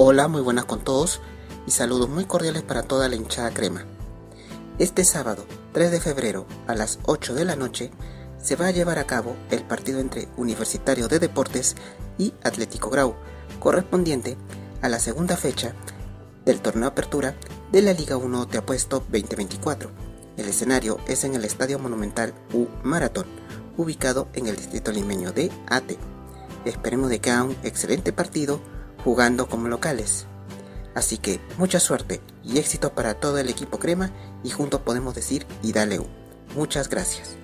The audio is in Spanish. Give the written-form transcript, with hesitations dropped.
Hola, muy buenas con todos y saludos muy cordiales para toda la hinchada crema. Este sábado, 3 de febrero, a las 8 de la noche, se va a llevar a cabo el partido entre Universitario de Deportes y Atlético Grau, correspondiente a la segunda fecha del torneo Apertura de la Liga 1 Te Apuesto 2024. El escenario es en el Estadio Monumental U Maratón, ubicado en el distrito limeño de Ate. Esperemos de que haga un excelente partido jugando como locales. Así que mucha suerte y éxito para todo el equipo crema y juntos podemos decir y dale U. Muchas gracias.